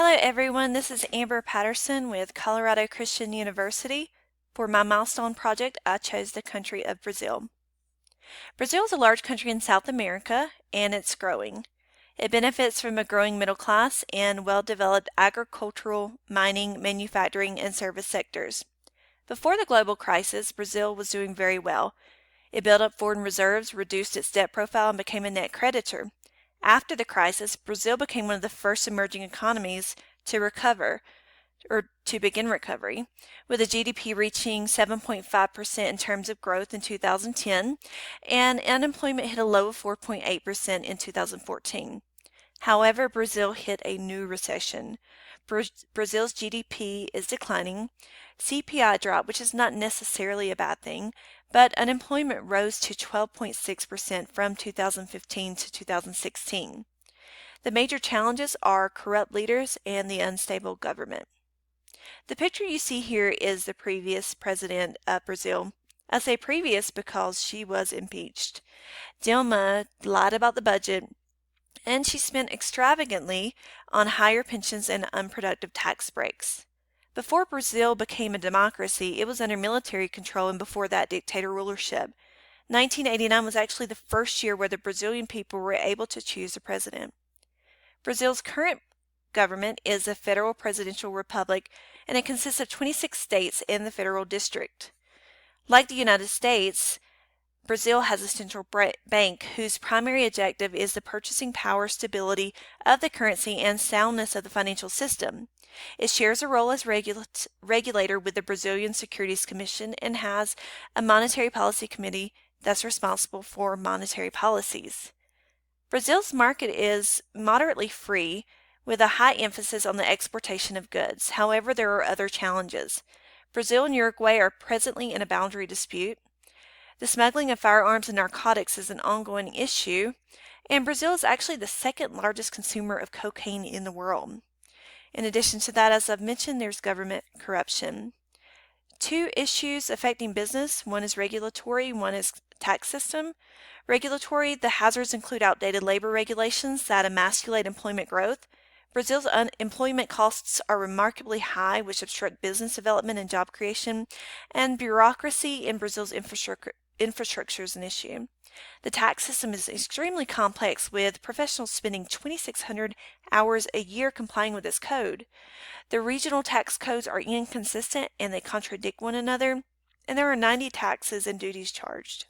Hello everyone, this is Amber Patterson with Colorado Christian University. For my milestone project, I chose the country of Brazil. Brazil is a large country in South America, and it's growing. It benefits from a growing middle class and well-developed agricultural, mining, manufacturing, and service sectors. Before the global crisis, Brazil was doing very well. It built up foreign reserves, reduced its debt profile, and became a net creditor. After the crisis, Brazil became one of the first emerging economies to recover, or to begin recovery, with a GDP reaching 7.5% in terms of growth in 2010, and unemployment hit a low of 4.8% in 2014. However, Brazil hit a new recession. Brazil's GDP is declining. CPI dropped, which is not necessarily a bad thing, but unemployment rose to 12.6% from 2015 to 2016. The major challenges are corrupt leaders and the unstable government. The picture you see here is the previous president of Brazil. I say previous because she was impeached. Dilma lied about the budget, and she spent extravagantly on higher pensions and unproductive tax breaks. Before Brazil became a democracy, it was under military control, and before that, dictator rulership. 1989 was actually the first year where the Brazilian people were able to choose a president. Brazil's current government is a federal presidential republic, and it consists of 26 states and the federal district. Like the United States, Brazil has a central bank whose primary objective is the purchasing power stability of the currency and soundness of the financial system. It shares a role as regulator with the Brazilian Securities Commission and has a monetary policy committee that's responsible for monetary policies. Brazil's market is moderately free, with a high emphasis on the exportation of goods. However, there are other challenges. Brazil and Uruguay are presently in a boundary dispute. The smuggling of firearms and narcotics is an ongoing issue, and Brazil is actually the second largest consumer of cocaine in the world. In addition to that, as I've mentioned, there's government corruption. Two issues affecting business: one is regulatory, one is tax system. Regulatory, the hazards include outdated labor regulations that emasculate employment growth. Brazil's unemployment costs are remarkably high, which obstruct business development and job creation, and bureaucracy in Brazil's infrastructure is an issue. The tax system is extremely complex, with professionals spending 2,600 hours a year complying with this code. The regional tax codes are inconsistent and they contradict one another, and there are 90 taxes and duties charged.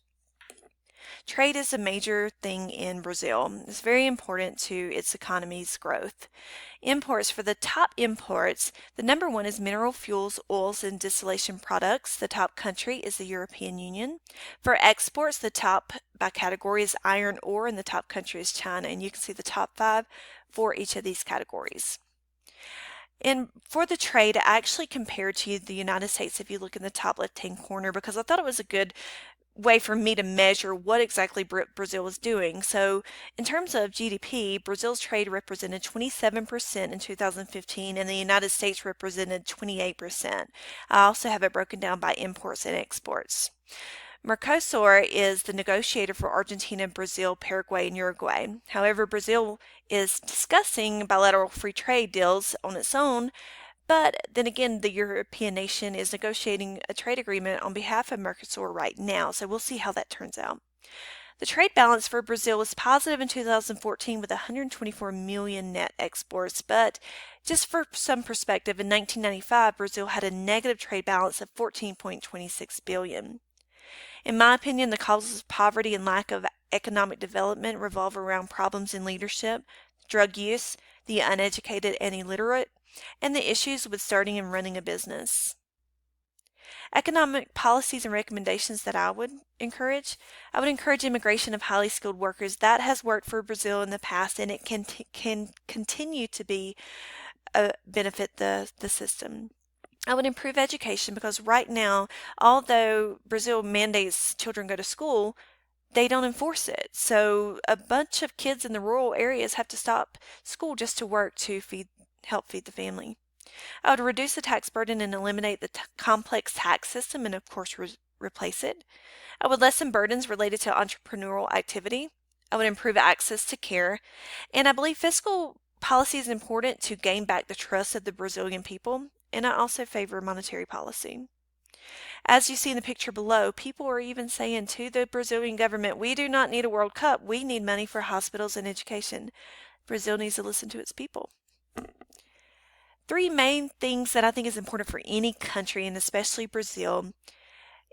Trade is a major thing in Brazil. It's very important to its economy's growth. Imports, for the top imports, the number one is mineral fuels, oils, and distillation products. The top country is the European Union. For exports, the top by category is iron ore, and the top country is China. And you can see the top 5 for each of these categories. And for the trade, I actually compared to the United States if you look in the top left-hand corner, because I thought it was a good way for me to measure what exactly Brazil was doing. So in terms of GDP, Brazil's trade represented 27% in 2015, and the United States represented 28%. I also have it broken down by imports and exports. Mercosur is the negotiator for Argentina, Brazil, Paraguay, and Uruguay. However, Brazil is discussing bilateral free trade deals on its own, but then again, the European nation is negotiating a trade agreement on behalf of Mercosur right now, so we'll see how that turns out. The trade balance for Brazil was positive in 2014 with 124 million net exports, but just for some perspective, in 1995, Brazil had a negative trade balance of 14.26 billion. In my opinion, the causes of poverty and lack of economic development revolve around problems in leadership, drug use, the uneducated and illiterate, and the issues with starting and running a business. Economic policies and recommendations that I would encourage immigration of highly skilled workers. That has worked for Brazil in the past, and it can continue to benefit the system. I would improve education, because right now, although Brazil mandates children go to school, they don't enforce it. So a bunch of kids in the rural areas have to stop school just to work to help feed the family. I would reduce the tax burden and eliminate the complex tax system, and of course replace it. I would lessen burdens related to entrepreneurial activity. I would improve access to care, and I believe fiscal policy is important to gain back the trust of the Brazilian people, and I also favor monetary policy. As you see in the picture below, people are even saying to the Brazilian government, we do not need a World Cup. We need money for hospitals and education. Brazil needs to listen to its people. Three main things that I think is important for any country, and especially Brazil,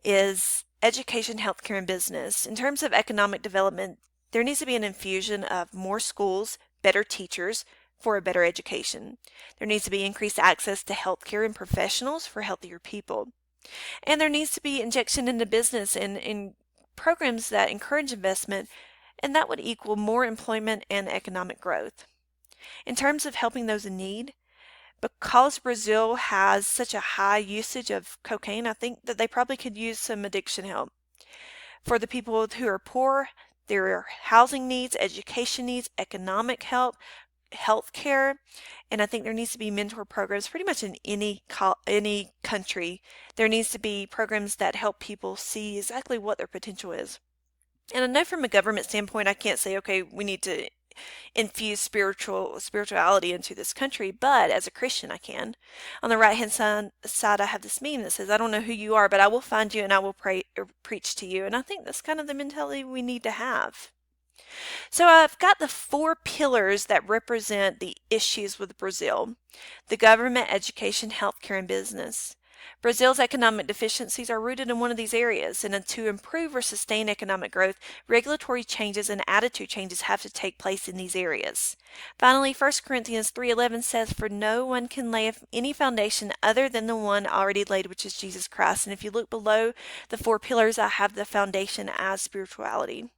is education, healthcare, and business. In terms of economic development, there needs to be an infusion of more schools, better teachers for a better education. There needs to be increased access to healthcare and professionals for healthier people. And there needs to be injection into business and in programs that encourage investment, and that would equal more employment and economic growth. In terms of helping those in need, because Brazil has such a high usage of cocaine, I think that they probably could use some addiction help. For the people who are poor, there are housing needs, education needs, economic help, health care, and I think there needs to be mentor programs pretty much in any country. There needs to be programs that help people see exactly what their potential is. And I know from a government standpoint, I can't say, okay, we need to infuse spirituality into this country, but as a Christian, I can. On the right-hand side, I have this meme that says, I don't know who you are, but I will find you and I will pray or preach to you. And I think that's kind of the mentality we need to have. So I've got the 4 pillars that represent the issues with Brazil: the government, education, healthcare, and business. Brazil's economic deficiencies are rooted in one of these areas, and to improve or sustain economic growth, regulatory changes and attitude changes have to take place in these areas. Finally, 1 Corinthians 3:11 says, for no one can lay any foundation other than the one already laid, which is Jesus Christ. And if you look below the 4 pillars, I have the foundation as spirituality.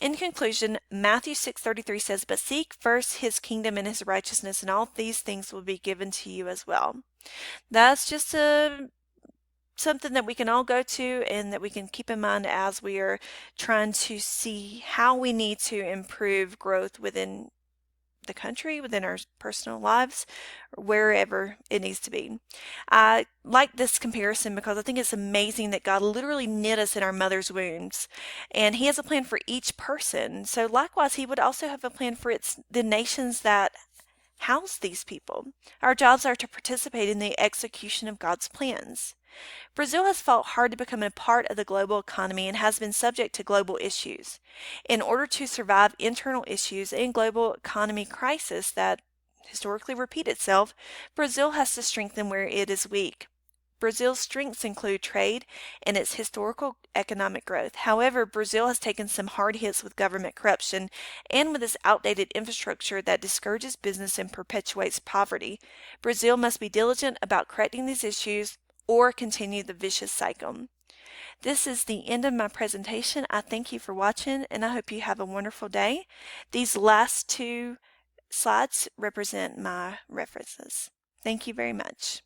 In conclusion, Matthew 6:33 says, but seek first his kingdom and his righteousness, and all these things will be given to you as well. That's just something that we can all go to and that we can keep in mind as we are trying to see how we need to improve growth within the country, within our personal lives, or wherever it needs to be. I like this comparison because I think it's amazing that God literally knit us in our mother's wombs, and he has a plan for each person. So likewise, he would also have a plan for the nations that house these people. Our jobs are to participate in the execution of God's plans. Brazil has fought hard to become a part of the global economy and has been subject to global issues. In order to survive internal issues and global economy crisis that historically repeat itself, Brazil has to strengthen where it is weak. Brazil's strengths include trade and its historical economic growth. However, Brazil has taken some hard hits with government corruption and with its outdated infrastructure that discourages business and perpetuates poverty. Brazil must be diligent about correcting these issues or continue the vicious cycle. This is the end of my presentation. I thank you for watching, and I hope you have a wonderful day. These last 2 slides represent my references. Thank you very much.